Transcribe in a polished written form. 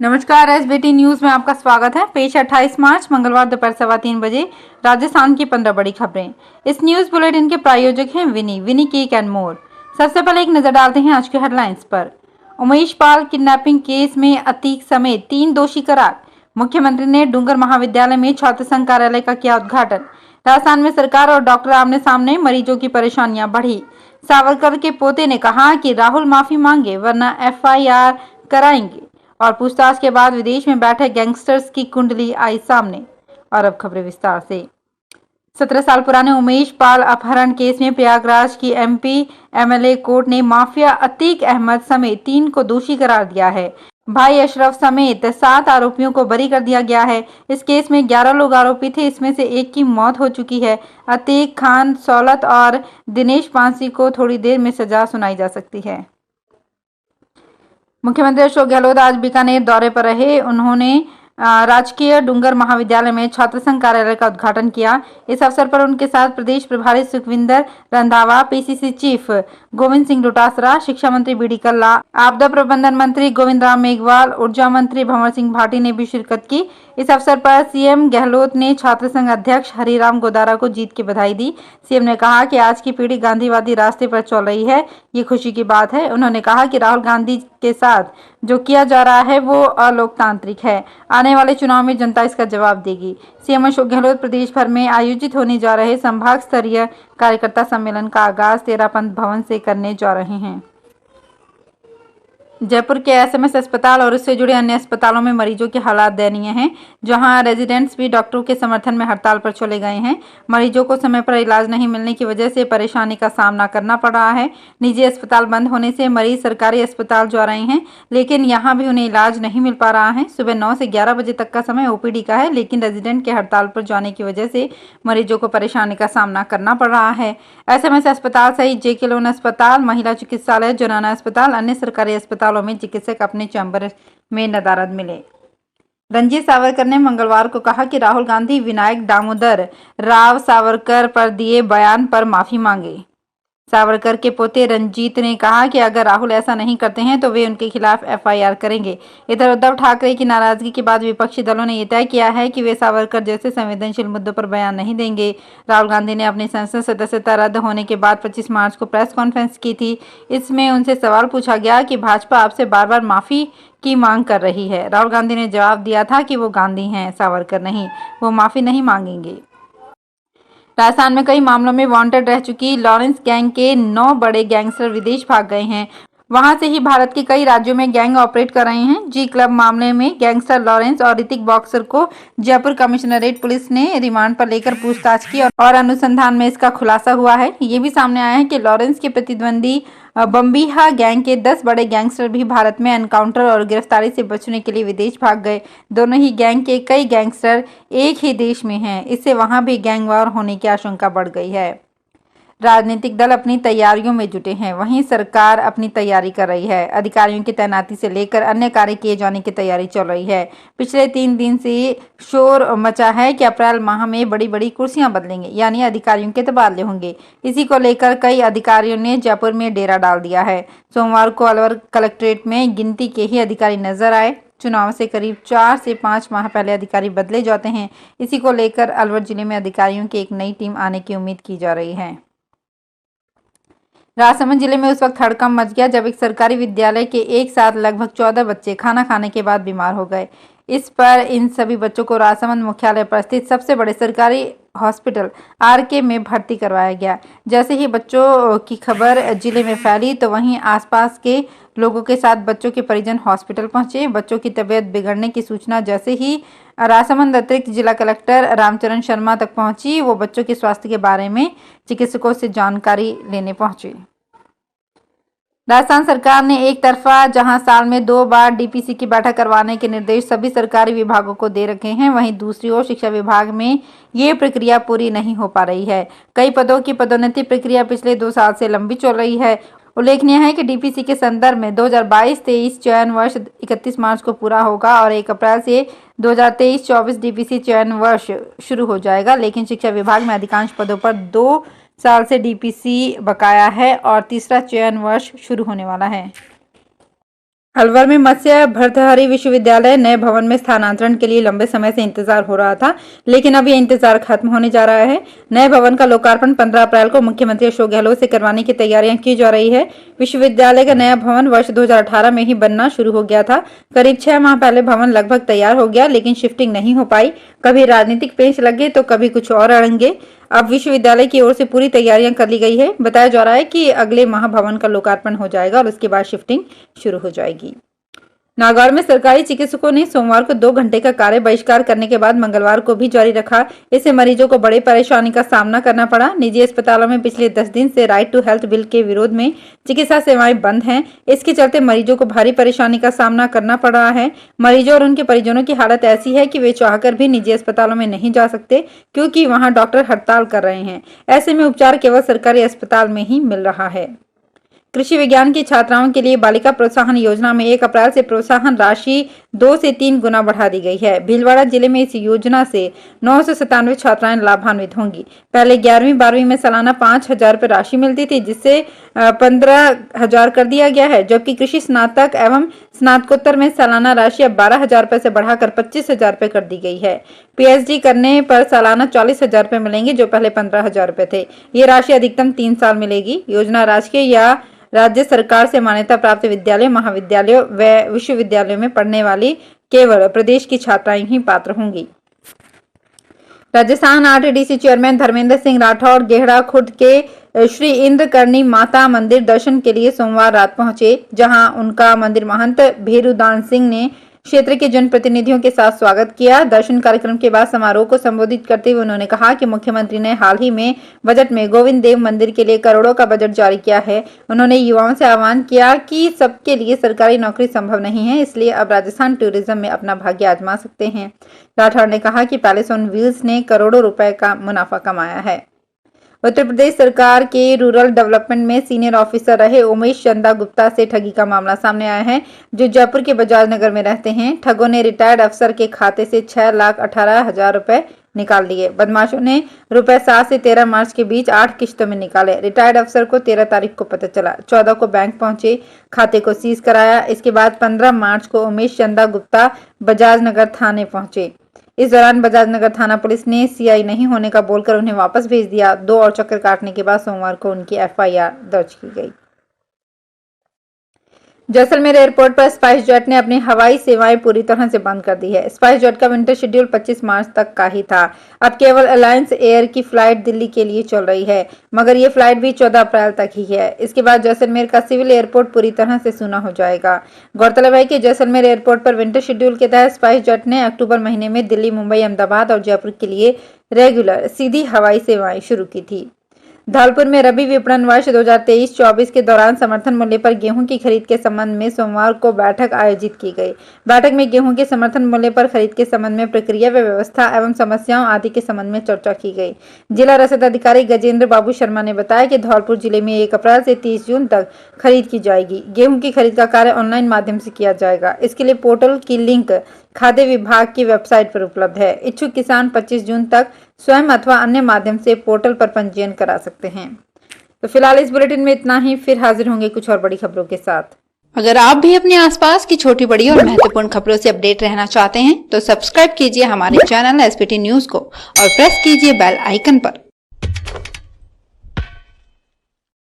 नमस्कार, SBT news में आपका स्वागत है। पेश 28 मार्च मंगलवार दोपहर 3:15 राजस्थान की 15 बड़ी खबरें। इस न्यूज बुलेटिन के प्रायोजक हैं विनी केक एंड मोर। सबसे पहले एक नजर डालते हैं आज के हेडलाइंस पर। उमेश पाल किडनैपिंग केस में अतीक समेत 3 दोषी करार। मुख्यमंत्री ने डूंगर महाविद्यालय में छात्र संघ कार्यालय का किया उद्घाटन। राजस्थान में सरकार और डॉक्टर आमने सामने, मरीजों की परेशानियां बढ़ी। सावरकर के पोते ने कहा कि राहुल माफी मांगे वरना FIR कराएंगे। और पूछताछ के बाद विदेश में बैठे गैंगस्टर्स की कुंडली आई सामने। और अब खबरें विस्तार से। 17 साल पुराने उमेश पाल अपहरण केस में प्रयागराज की MP MLA कोर्ट ने माफिया अतीक अहमद समेत 3 को दोषी करार दिया है। भाई अशरफ समेत 7 आरोपियों को बरी कर दिया गया है। इस केस में 11 लोग आरोपी थे, इसमें से एक की मौत हो चुकी है। अतीक खान, सौलत और दिनेश पांसी को थोड़ी देर में सजा सुनाई जा सकती है। मुख्यमंत्री अशोक गहलोत आज बीकानेर दौरे पर रहे। उन्होंने राजकीय डूंगर महाविद्यालय में छात्र संघ कार्यालय का उद्घाटन किया। इस अवसर पर उनके साथ प्रदेश प्रभारी सुखविंदर रंधावा, PCC चीफ गोविंद सिंह डोटासरा, शिक्षा मंत्री BD कल्ला, आपदा प्रबंधन मंत्री गोविंद राम मेघवाल, ऊर्जा मंत्री भंवर सिंह भाटी ने भी शिरकत की। इस अवसर पर CM गहलोत ने छात्र संघ अध्यक्ष हरिराम गोदारा को जीत की बधाई दी। CM ने कहा कि आज की पीढ़ी गांधीवादी रास्ते पर चल रही है, ये खुशी की बात है। उन्होंने कहा कि राहुल गांधी के साथ जो किया जा रहा है वो अलोकतांत्रिक है। आने वाले चुनाव में जनता इसका जवाब देगी। CM अशोक गहलोत प्रदेश भर में आयोजित होने जा रहे संभाग स्तरीय कार्यकर्ता सम्मेलन का आगाज 13 पंथ भवन से करने जा रहे हैं। जयपुर के SMS अस्पताल और उससे जुड़े अन्य अस्पतालों में मरीजों के हालात दयनीय हैं, जहां रेजिडेंट्स भी डॉक्टरों के समर्थन में हड़ताल पर चले गए हैं। मरीजों को समय पर इलाज नहीं मिलने की वजह से परेशानी का सामना करना पड़ रहा है। निजी अस्पताल बंद होने से मरीज सरकारी अस्पताल जा रहे हैं, लेकिन यहाँ भी उन्हें इलाज नहीं मिल पा रहा है। सुबह 9 से 11 बजे तक का समय OPD का है, लेकिन रेजिडेंट के हड़ताल पर जाने की वजह से मरीजों को परेशानी का सामना करना पड़ रहा है। SMS अस्पताल सहित JK लोन अस्पताल, महिला चिकित्सालय, जोनाना अस्पताल, अन्य सरकारी अस्पतालों में चिकित्सक अपने चैम्बर में नदारद मिले। रंजीत सावरकर ने मंगलवार को कहा कि राहुल गांधी विनायक दामोदर राव सावरकर पर दिए बयान पर माफी मांगे। सावरकर के पोते रंजीत ने कहा कि अगर राहुल ऐसा नहीं करते हैं तो वे उनके खिलाफ FIR करेंगे। इधर उद्धव ठाकरे की नाराजगी के बाद विपक्षी दलों ने यह तय किया है कि वे सावरकर जैसे संवेदनशील मुद्दों पर बयान नहीं देंगे। राहुल गांधी ने अपनी संसद सदस्यता रद्द होने के बाद 25 मार्च को प्रेस कॉन्फ्रेंस की थी। इसमें उनसे सवाल पूछा गया कि भाजपा आपसे बार बार माफी की मांग कर रही है। राहुल गांधी ने जवाब दिया था कि वो गांधी हैं, सावरकर नहीं, वो माफी नहीं मांगेंगे। राजस्थान में कई मामलों में वांटेड रह चुकी लॉरेंस गैंग के 9 बड़े गैंगस्टर विदेश भाग गए हैं। वहां से ही भारत के कई राज्यों में गैंग ऑपरेट कर रहे हैं। G क्लब मामले में गैंगस्टर लॉरेंस और ऋतिक बॉक्सर को जयपुर कमिश्नरेट पुलिस ने रिमांड पर लेकर पूछताछ की और अनुसंधान में इसका खुलासा हुआ है। ये भी सामने आया है कि लॉरेंस के प्रतिद्वंदी बम्बीहा गैंग के 10 बड़े गैंगस्टर भी भारत में एनकाउंटर और गिरफ्तारी से बचने के लिए विदेश भाग गए। दोनों ही गैंग के कई गैंगस्टर एक ही देश में हैं, इससे वहां भी गैंग वॉर होने की आशंका बढ़ गई है। राजनीतिक दल अपनी तैयारियों में जुटे हैं, वहीं सरकार अपनी तैयारी कर रही है। अधिकारियों की तैनाती से लेकर अन्य कार्य किए जाने की तैयारी चल रही है। पिछले 3 दिन से शोर मचा है कि अप्रैल माह में बड़ी बड़ी कुर्सियां बदलेंगे, यानी अधिकारियों के तबादले होंगे। इसी को लेकर कई अधिकारियों ने जयपुर में डेरा डाल दिया है। सोमवार को अलवर कलेक्ट्रेट में गिनती के ही अधिकारी नजर आए। चुनाव से करीब 4 से 5 माह पहले अधिकारी बदले जाते हैं। इसी को लेकर अलवर जिले में अधिकारियों की एक नई टीम आने की उम्मीद की जा रही है। राजसमंद जिले में उस वक्त हड़कंप मच गया जब एक सरकारी विद्यालय के एक साथ लगभग 14 बच्चे खाना खाने के बाद बीमार हो गए। इस पर इन सभी बच्चों को राजसमंद मुख्यालय पर स्थित सबसे बड़े सरकारी हॉस्पिटल RK में भर्ती करवाया गया। जैसे ही बच्चों की खबर जिले में फैली तो वहीं आसपास के लोगों के साथ बच्चों के परिजन हॉस्पिटल पहुंचे। बच्चों की तबीयत बिगड़ने की सूचना जैसे ही राजसमंद अतिरिक्त जिला कलेक्टर रामचरण शर्मा तक पहुंची, वो बच्चों के स्वास्थ्य के बारे में चिकित्सकों से जानकारी लेने पहुंचे। राजस्थान सरकार ने एक तरफा जहां साल में 2 बार DPC की बैठक करवाने के निर्देश सभी सरकारी विभागों को दे रखे हैं, वहीं दूसरी ओर शिक्षा विभाग में ये प्रक्रिया पूरी नहीं हो पा रही है। कई पदों की पदोन्नति प्रक्रिया पिछले 2 साल से लंबी चल रही है। उल्लेखनीय है कि DPC के संदर्भ में 2022-23 चयन वर्ष 31 मार्च को पूरा होगा और 1 अप्रैल से 2023-24 DPC चयन वर्ष शुरू हो जाएगा, लेकिन शिक्षा विभाग में अधिकांश पदों पर 2 साल से DPC बकाया है और तीसरा चयन वर्ष शुरू होने वाला है। अलवर में मत्स्य भर्तृहरि विश्वविद्यालय नए भवन में स्थानांतरण के लिए लंबे समय से इंतजार हो रहा था, लेकिन अब ये इंतजार खत्म होने जा रहा है। नए भवन का लोकार्पण 15 अप्रैल को मुख्यमंत्री अशोक गहलोत से करवाने की तैयारियां की जा रही है। विश्वविद्यालय का नया भवन वर्ष 2018 में ही बनना शुरू हो गया था। करीब 6 माह पहले भवन लगभग तैयार हो गया, लेकिन शिफ्टिंग नहीं हो पाई। कभी राजनीतिक पेंच लगे तो कभी कुछ और अड़ंगे। अब विश्वविद्यालय की ओर से पूरी तैयारियां कर ली गई है। बताया जा रहा है कि अगले माह भवन का लोकार्पण हो जाएगा और उसके बाद शिफ्टिंग शुरू हो जाएगी। नागौर में सरकारी चिकित्सकों ने सोमवार को 2 घंटे का कार्य बहिष्कार करने के बाद मंगलवार को भी जारी रखा। इससे मरीजों को बड़ी परेशानी का सामना करना पड़ा। निजी अस्पतालों में पिछले 10 दिन से राइट टू हेल्थ बिल के विरोध में चिकित्सा सेवाएं बंद हैं। इसके चलते मरीजों को भारी परेशानी का सामना करना पड़ रहा है। मरीजों और उनके परिजनों की हालत ऐसी है कि वे चाहकर भी निजी अस्पतालों में नहीं जा सकते, क्योंकि वहां डॉक्टर हड़ताल कर रहे हैं। ऐसे में उपचार केवल सरकारी अस्पताल में ही मिल रहा है। कृषि विज्ञान की छात्राओं के लिए बालिका प्रोत्साहन योजना में 1 अप्रैल से प्रोत्साहन राशि 2 से 3 गुना बढ़ा दी गई है। भीलवाड़ा जिले में इस योजना से 997 छात्राएं लाभान्वित होंगी। पहले 11वीं 12वीं में सालाना 5,000 रुपए राशि मिलती थी, जिससे 15,000 कर दिया गया है, जबकि कृषि स्नातक एवं स्नातकोत्तर में सालाना राशि अब 12,000 रुपए से बढ़ाकर 25,000 रुपए कर दी गई है। पीएचडी करने पर सालाना 40,000 रुपए मिलेंगे, जो पहले 15,000 रुपए थे। ये राशि अधिकतम 3 साल मिलेगी। योजना राजकीय या राज्य सरकार से मान्यता प्राप्त विद्यालय, महाविद्यालयों व विश्वविद्यालयों में पढ़ने वाली केवल प्रदेश की छात्राएं ही पात्र होंगी। राजस्थान आरटीडीसी चेयरमैन धर्मेंद्र सिंह राठौड़ गेहड़ा खुर्द के श्री इंद्रकरणी माता मंदिर दर्शन के लिए सोमवार रात पहुंचे, जहां उनका मंदिर महंत भेरुदान सिंह ने क्षेत्र के जनप्रतिनिधियों के साथ स्वागत किया। दर्शन कार्यक्रम के बाद समारोह को संबोधित करते हुए उन्होंने कहा कि मुख्यमंत्री ने हाल ही में बजट में गोविंद देव मंदिर के लिए करोड़ों का बजट जारी किया है। उन्होंने युवाओं से आह्वान किया कि सबके लिए सरकारी नौकरी संभव नहीं है, इसलिए अब राजस्थान टूरिज्म में अपना भाग्य आजमा सकते हैं। राठौड़ ने कहा कि पैलेस ऑन व्हील्स ने करोड़ों रुपए का मुनाफा कमाया है। उत्तर प्रदेश सरकार के रूरल डेवलपमेंट में सीनियर ऑफिसर रहे उमेश चंदा गुप्ता से ठगी का मामला सामने आया है, जो जयपुर के बजाज नगर में रहते हैं। ठगों ने रिटायर्ड अफसर के खाते से 6,18,000 रुपए निकाल लिए। बदमाशों ने रुपए 7 से 13 मार्च के बीच 8 किश्तों में निकाले। रिटायर्ड अफसर को 13 तारीख को पता चला। 14 को बैंक पहुंचे, खाते को सीज कराया। इसके बाद 15 मार्च को उमेश चंदा गुप्ता बजाज नगर थाने पहुंचे। इस दौरान बजाज नगर थाना पुलिस ने सीआई नहीं होने का बोलकर उन्हें वापस भेज दिया। 2 और चक्कर काटने के बाद सोमवार को उनकी एफआईआर दर्ज की गई। जैसलमेर एयरपोर्ट पर स्पाइस जेट ने अपनी हवाई सेवाएं पूरी तरह से बंद कर दी है। स्पाइस जेट का विंटर शेड्यूल 25 मार्च तक का ही था। अब केवल अलायंस एयर की फ्लाइट दिल्ली के लिए चल रही है, मगर ये फ्लाइट भी 14 अप्रैल तक ही है। इसके बाद जैसलमेर का सिविल एयरपोर्ट पूरी तरह से सूना हो जाएगा। गौरतलब है कि जैसलमेर एयरपोर्ट पर विंटर शेड्यूल के तहत स्पाइस जेट ने अक्टूबर महीने में दिल्ली, मुंबई, अहमदाबाद और जयपुर के लिए रेगुलर सीधी हवाई सेवाएं शुरू की थी। धौलपुर में रबी विपणन वर्ष 2023-24 के दौरान समर्थन मूल्य पर गेहूं की खरीद के संबंध में सोमवार को बैठक आयोजित की गई। बैठक में गेहूं के समर्थन मूल्य पर खरीद के संबंध में प्रक्रिया व व्यवस्था एवं समस्याओं आदि के संबंध में चर्चा की गई। जिला रसद अधिकारी गजेंद्र बाबू शर्मा ने बताया कि धौलपुर जिले में 1 अप्रैल से 30 जून तक खरीद की जाएगी। गेहूं की खरीद का कार्य ऑनलाइन माध्यम से किया जाएगा। इसके लिए पोर्टल की लिंक खाद्य विभाग की वेबसाइट पर उपलब्ध है। इच्छुक किसान 25 जून तक स्वयं अथवा अन्य माध्यम से पोर्टल पर पंजीयन करा सकते हैं। तो फिलहाल इस बुलेटिन में इतना ही। फिर हाजिर होंगे कुछ और बड़ी खबरों के साथ। अगर आप भी अपने आसपास की छोटी बड़ी और महत्वपूर्ण खबरों से अपडेट रहना चाहते हैं तो सब्सक्राइब कीजिए हमारे चैनल एसपीटी न्यूज को और प्रेस कीजिए बेल आइकन पर।